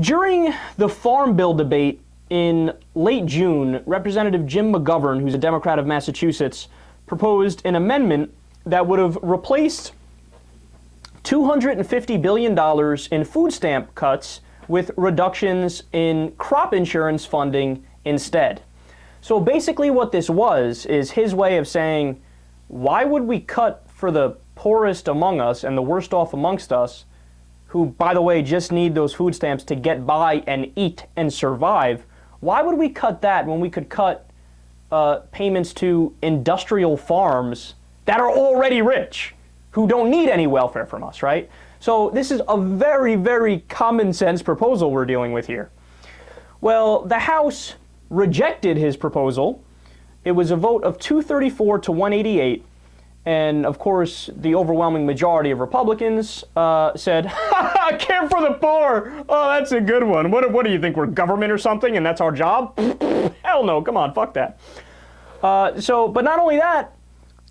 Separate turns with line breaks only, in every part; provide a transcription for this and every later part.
During the Farm Bill debate in late June, Representative Jim McGovern, who's a Democrat of Massachusetts, proposed an amendment that would have replaced $250 billion in food stamp cuts with reductions in crop insurance funding instead. So basically what this was is his way of saying, why would we cut for the poorest among us and the worst off amongst us, who, by the way, just need those food stamps to get by and eat and survive? Why would we cut that when we could cut payments to industrial farms that are already rich, who don't need any welfare from us, right? So this is a very, very common sense proposal we're dealing with here. Well, the House rejected his proposal. It was a vote of 234 to 188. And of course, the overwhelming majority of Republicans said, care for the poor. Oh, that's a good one. What do you think? We're government or something and that's our job? Hell no, come on, fuck that. But not only that,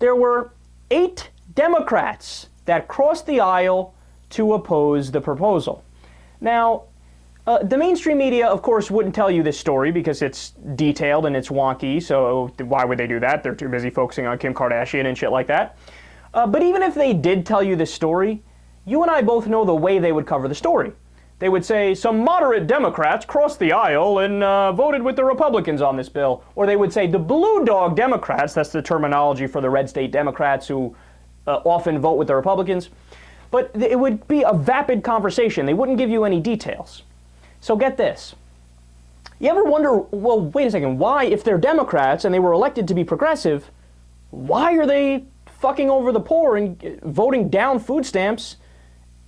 there were 8 Democrats that crossed the aisle to oppose the proposal. Now, the mainstream media, of course, wouldn't tell you this story because it's detailed and it's wonky, so why would they do that? They're too busy focusing on Kim Kardashian and shit like that. But even if they did tell you this story, you and I both know the way they would cover the story. They would say, some moderate Democrats crossed the aisle and voted with the Republicans on this bill. Or they would say, the blue dog Democrats, that's the terminology for the red state Democrats who often vote with the Republicans. But it would be a vapid conversation. They wouldn't give you any details. So get this. You ever wonder, well, wait a second, why, if they're Democrats and they were elected to be progressive, why are they fucking over the poor and voting down food stamps,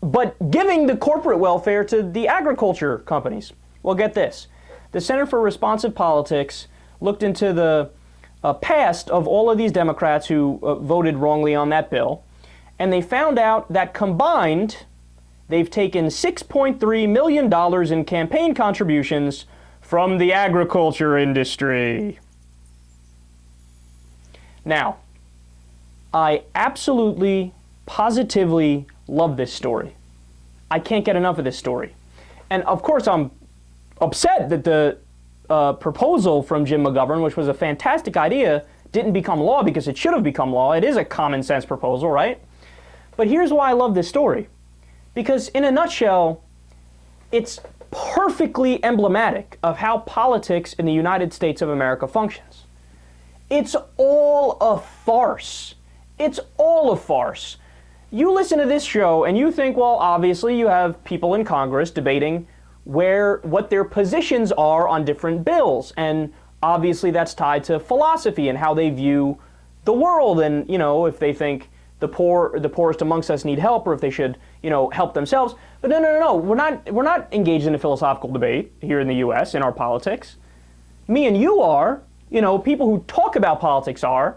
but giving the corporate welfare to the agriculture companies? Well, get this. The Center for Responsive Politics looked into the past of all of these Democrats who voted wrongly on that bill, and they found out that combined, they've taken $6.3 million in campaign contributions from the agriculture industry. Now, I absolutely, positively love this story. I can't get enough of this story. And of course, I'm upset that the proposal from Jim McGovern, which was a fantastic idea, didn't become law because it should have become law. It is a common sense proposal, right? But here's why I love this story. Because in a nutshell, it's perfectly emblematic of how politics in the United States of America functions. It's all a farce. It's all a farce. You listen to this show and you think, well, obviously you have people in Congress debating what their positions are on different bills. And obviously that's tied to philosophy and how they view the world. And, you know, if they think the poorest amongst us need help, or if they should, help themselves. But no. We're not engaged in a philosophical debate here in the U.S. in our politics. Me and you are. People who talk about politics are.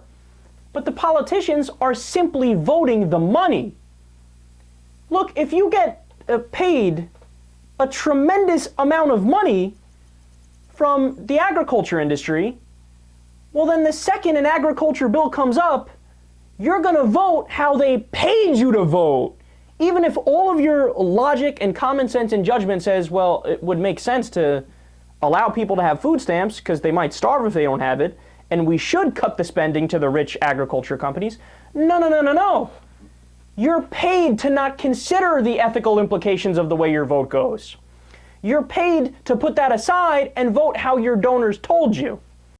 But the politicians are simply voting the money. Look, if you get paid a tremendous amount of money from the agriculture industry, well, then the second an agriculture bill comes up, you're going to vote how they paid you to vote. Even if all of your logic and common sense and judgment says, well, it would make sense to allow people to have food stamps because they might starve if they don't have it, and we should cut the spending to the rich agriculture companies. No. You're paid to not consider the ethical implications of the way your vote goes. You're paid to put that aside and vote how your donors told you.